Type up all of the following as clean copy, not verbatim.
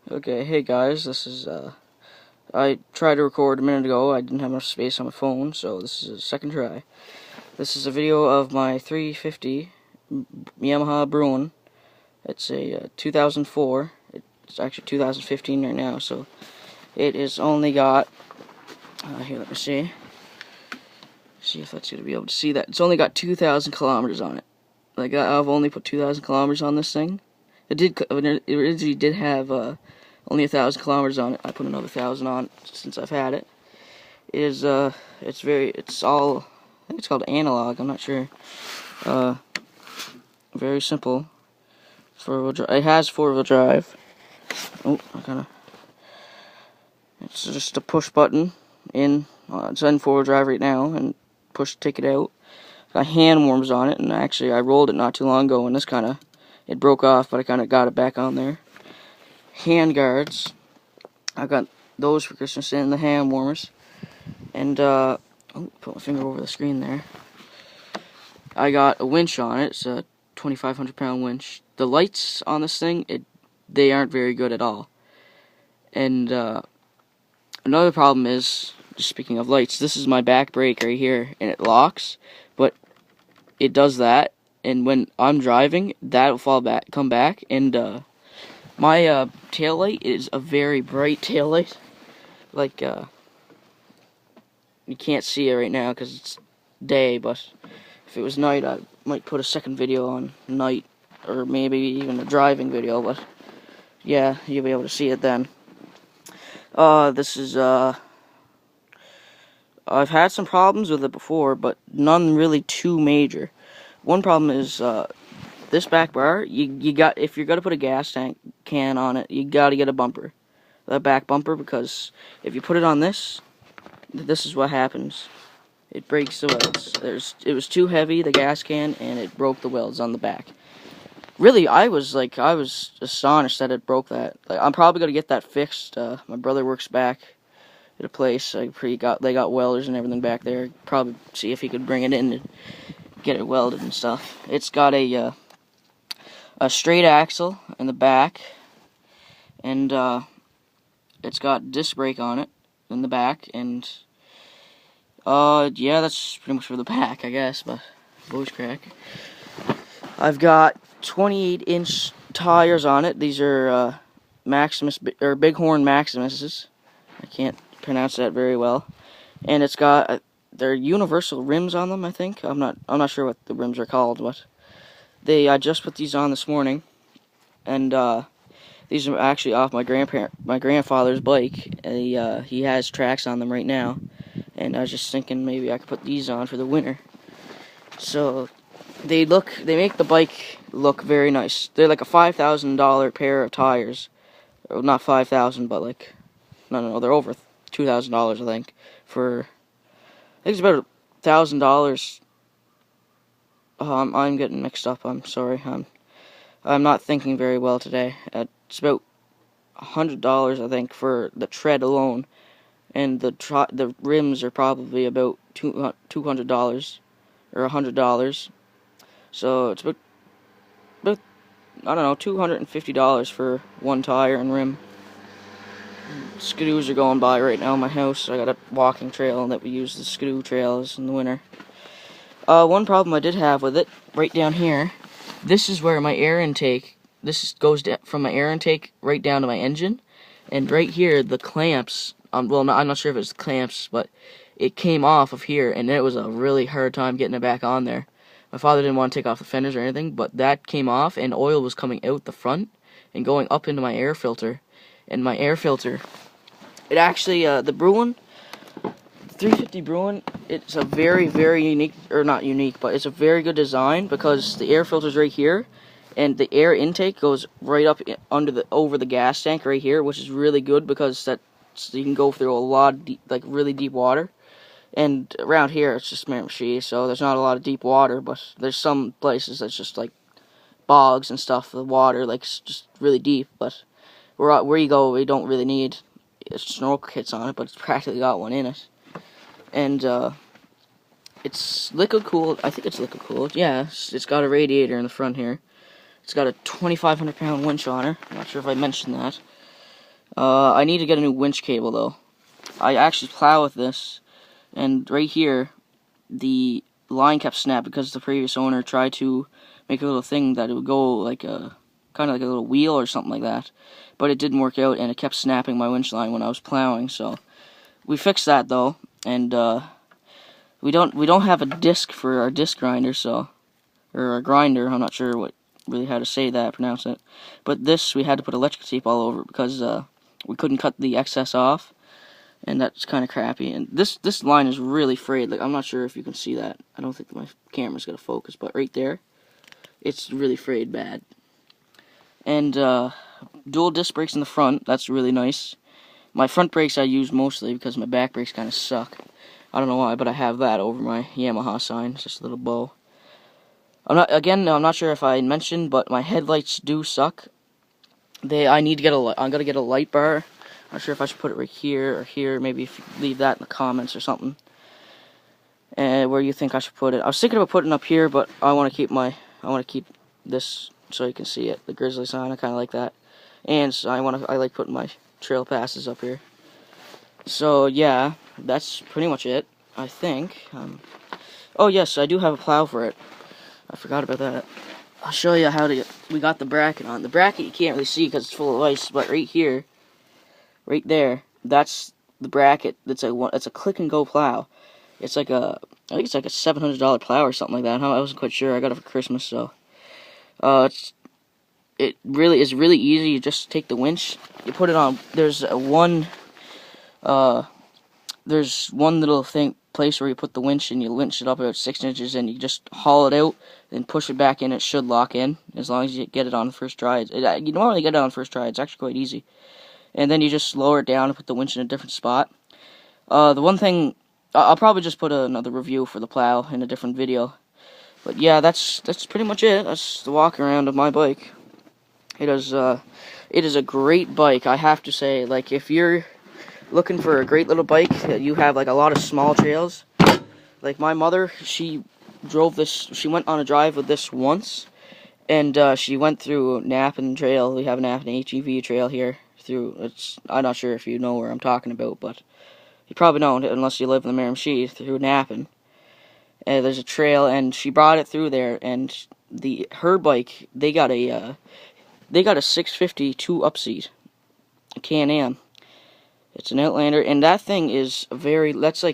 Okay, hey guys, this is, I tried to record a minute ago. I didn't have enough space on my phone, so this is a second try. This is a video of my 350 Yamaha Bruin. It's a 2004. It's actually 2015 right now, so it is only got, here, let me see. See if that's going to be able to see that. It's only got 2,000 kilometers on it. Like, I've only put 2,000 kilometers on this thing. It originally did have, only 1,000 kilometers on it. I put another 1,000 on since I've had it. It's all, I think it's called analog, I'm not sure. Very simple. Four-wheel drive. It has four-wheel drive. Oh, it's just a push button in. It's in four-wheel drive right now, and take it out. Got hand warmers on it, and actually I rolled it not too long ago, and it broke off, but I kind of got it back on there. Hand guards. I got those for Christmas and the hand warmers. And, oh, put my finger over the screen there. I got a winch on it. It's a 2,500 pound winch. The lights on this thing, they aren't very good at all. And, another problem is, just speaking of lights, this is my back brake right here, and it locks, but it does that, and when I'm driving, that'll come back, and, my, tail light is a very bright tail light. Like, you can't see it right now because it's day, but if it was night, I might put a second video on night, or maybe even a driving video, but yeah, you'll be able to see it then. I've had some problems with it before, but none really too major. One problem is, this back bar, if you're gonna put a gas tank can on it, you gotta get a bumper. That back bumper, because if you put it on this is what happens. It breaks the welds. It was too heavy, the gas can, and it broke the welds on the back. Really, I was astonished that it broke that. Like, I'm probably gonna get that fixed. My brother works back at a place. They got welders and everything back there. Probably see if he could bring it in and get it welded and stuff. It's got a straight axle in the back, and it's got disc brake on it in the back, and yeah, that's pretty much for the back, I guess, but voice crack. I've got 28-inch tires on it. These are Maximus, or Bighorn Maximuses. I can't pronounce that very well. And it's got they're universal rims on them, I think. I'm not sure what the rims are called, but I just put these on this morning, and these are actually off my grandfather's bike. He has tracks on them right now, and I was just thinking maybe I could put these on for the winter. So they make the bike look very nice. They're like a $5,000 pair of tires. Well, not 5,000, but like, no, they're over $2,000, I think. I think it's about $1,000. I'm getting mixed up. I'm sorry. I'm not thinking very well today. It's about $100, I think, for the tread alone, and the rims are probably about $200 or $100. So it's about I don't know, $250 for one tire and rim. Skidoos are going by right now in my house. I got a walking trail that we use the skidoo trails in the winter. One problem I did have with it, right down here, this is where my air intake, goes from my air intake right down to my engine, and right here, the clamps, well, I'm not sure if it's clamps, but it came off of here, and it was a really hard time getting it back on there. My father didn't want to take off the fenders or anything, but that came off, and oil was coming out the front and going up into my air filter. And my air filter, it actually, the Bruin, 350 Bruin, it's a very, very unique, or not unique, but it's a very good design, because the air filter's right here, and the air intake goes right up over the gas tank right here, which is really good, because you can go through a lot of really deep water. And around here, it's just Miramichi, so there's not a lot of deep water, but there's some places that's just like bogs and stuff. The water, it's just really deep, but where you go, we don't really need snorkel kits on it, but it's practically got one in it. And it's liquid cooled. I think it's liquid cooled. Yeah, it's got a radiator in the front here. It's got a 2,500 pound winch on her. I'm not sure if I mentioned that. I need to get a new winch cable though. I actually plow with this, and right here, the line kept snapped because the previous owner tried to make a little thing that it would go like a kind of like a little wheel or something like that, but it didn't work out, and it kept snapping my winch line when I was plowing. So we fixed that though, and we don't have a disc for our disc grinder, so or a grinder. I'm not sure how to say that, pronounce it, but this we had to put electrical tape all over because we couldn't cut the excess off. And that's kind of crappy. And this line is really frayed. Like, I'm not sure if you can see that. I don't think my camera's gonna focus, but right there, it's really frayed bad. And dual disc brakes in the front. That's really nice. My front brakes I use mostly because my back brakes kind of suck. I don't know why, but I have that over my Yamaha sign. It's just a little bow. I'm not sure if I mentioned, but my headlights do suck. I'm gonna get a light bar. Not sure if I should put it right here or here. Maybe if you leave that in the comments or something. Where you think I should put it. I was thinking about putting it up here, but I want to keep this so you can see it. The grizzly sign, I kind of like that. And so I like putting my trail passes up here. So yeah, that's pretty much it, I think. Oh yes, I do have a plow for it. I forgot about that. I'll show you we got the bracket on. The bracket you can't really see because it's full of ice, but right here, right there, that's the bracket. It's a click and go plow. It's like I think it's like a $700 plow or something like that. I wasn't quite sure. I got it for Christmas, so it really is really easy. You just take the winch, you put it on. There's one little place where you put the winch and you winch it up about 6 inches and you just haul it out and push it back in. It should lock in as long as you get it on the first try. You normally get it on the first try. It's actually quite easy. And then you just lower it down and put the winch in a different spot. The one thing, I'll probably just put another review for the plow in a different video. But yeah, that's pretty much it. That's the walk around of my bike. It is a great bike, I have to say. Like, if you're looking for a great little bike, you have like a lot of small trails. Like my mother, she went on a drive with this once, and she went through Nappin Trail. We have an Nappin HEV trail here. I'm not sure if you know where I'm talking about, but you probably don't unless you live in the Miramichi, through Nappin. And there's a trail, and she brought it through there, and her bike, they got a 650 2-up-seat, a Can-Am. It's an Outlander, and that thing is it's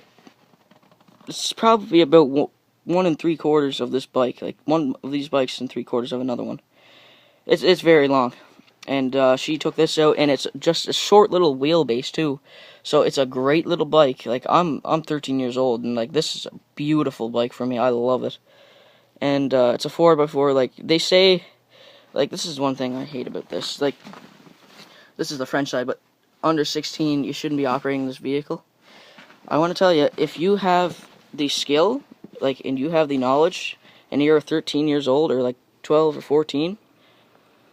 probably about 1 3/4 of this bike, like one of these bikes and 3/4 of another one. It's very long. And she took this out, and it's just a short little wheelbase too, so it's a great little bike. Like I'm 13 years old, and like this is a beautiful bike for me. I love it, and it's a 4x4. Like they say, like this is one thing I hate about this. Like this is the French side, but under 16, you shouldn't be operating this vehicle. I want to tell you, if you have the skill, like, and you have the knowledge, and you're 13 years old or like 12 or 14.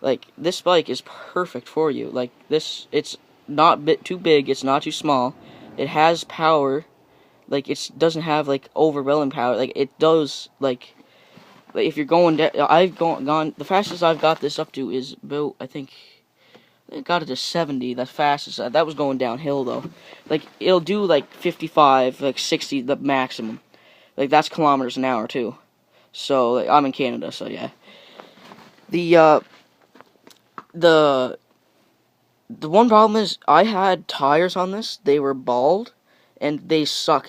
Like, this bike is perfect for you. Like, it's not too big, it's not too small. It has power. Like, it doesn't have, like, overwhelming power. Like, it does, like if you're going down, the fastest I've got this up to is about, I think, it got it to 70, the fastest. That was going downhill, though. Like, it'll do, like, 55, like, 60, the maximum. Like, that's kilometers an hour, too. So, like, I'm in Canada, so, yeah. The one problem is I had tires on this. They were bald, and they suck in